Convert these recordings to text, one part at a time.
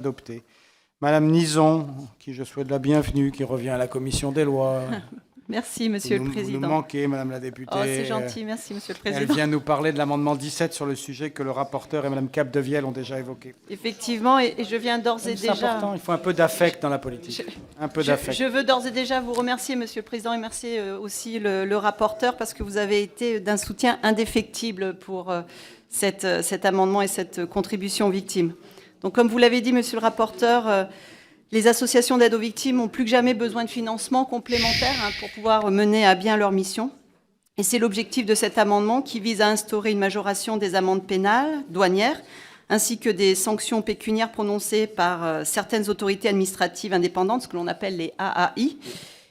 Adopté. Madame Nison, qui je souhaite la bienvenue, qui revient à la commission des lois. Merci, Monsieur le Président. Vous nous manquez, Madame la députée. Oh, c'est gentil, merci, Monsieur le Président. Elle vient nous parler de l'amendement 17 sur le sujet que le rapporteur et Madame Capdevielle ont déjà évoqué. Effectivement, et je viens d'ores et déjà... C'est important, il faut un peu d'affect dans la politique. Un peu d'affect. Je veux d'ores et déjà vous remercier, Monsieur le Président, et merci aussi le rapporteur, parce que vous avez été d'un soutien indéfectible pour cet amendement et cette contribution aux victimes. Donc, comme vous l'avez dit, Monsieur le rapporteur, les associations d'aide aux victimes ont plus que jamais besoin de financement complémentaire pour pouvoir mener à bien leur mission. Et c'est l'objectif de cet amendement qui vise à instaurer une majoration des amendes pénales, douanières, ainsi que des sanctions pécuniaires prononcées par certaines autorités administratives indépendantes, ce que l'on appelle les AAI.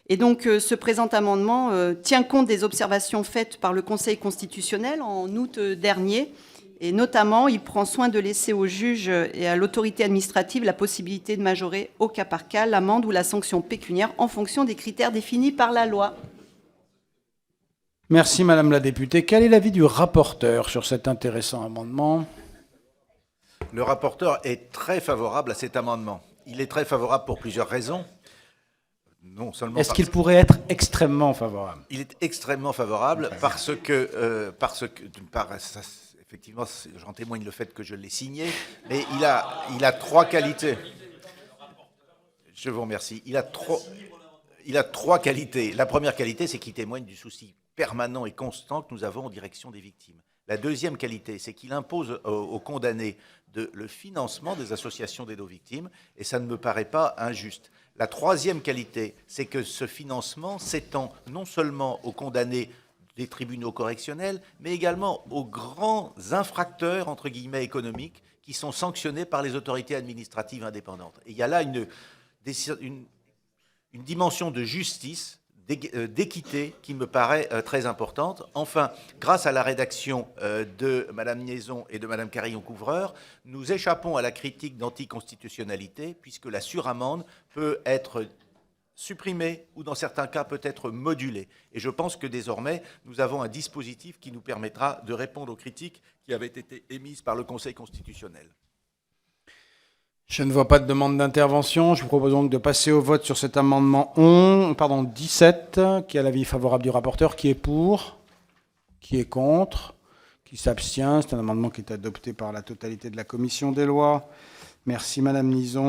Et donc, ce présent amendement tient compte des observations faites par le Conseil constitutionnel en août dernier. Et notamment, il prend soin de laisser au juge et à l'autorité administrative la possibilité de majorer au cas par cas l'amende ou la sanction pécuniaire en fonction des critères définis par la loi. Merci Madame la députée. Quel est l'avis du rapporteur sur cet intéressant amendement? Le rapporteur est très favorable à cet amendement. Il est très favorable pour plusieurs raisons. Non seulement est-ce qu'il pourrait être extrêmement favorable? Il est extrêmement favorable parce que effectivement, j'en témoigne le fait que je l'ai signé, mais il a trois qualités. Je vous remercie. Il a trois qualités. La première qualité, c'est qu'il témoigne du souci permanent et constant que nous avons en direction des victimes. La deuxième qualité, c'est qu'il impose aux condamnés le financement des associations d'aide aux victimes, et ça ne me paraît pas injuste. La troisième qualité, c'est que ce financement s'étend non seulement aux condamnés des tribunaux correctionnels, mais également aux grands infracteurs, entre guillemets, économiques, qui sont sanctionnés par les autorités administratives indépendantes. Et il y a là une dimension de justice, d'équité, qui me paraît très importante. Enfin, grâce à la rédaction de Mme Nison et de Mme Carillon-Couvreur, nous échappons à la critique d'anticonstitutionnalité, puisque la suramende peut être supprimée ou dans certains cas peut-être modulée. Et je pense que désormais, nous avons un dispositif qui nous permettra de répondre aux critiques qui avaient été émises par le Conseil constitutionnel. Je ne vois pas de demande d'intervention. Je vous propose donc de passer au vote sur cet amendement 17, qui a l'avis favorable du rapporteur. Qui est pour? Qui est contre? Qui s'abstient? C'est un amendement qui est adopté par la totalité de la commission des lois. Merci Madame Nison.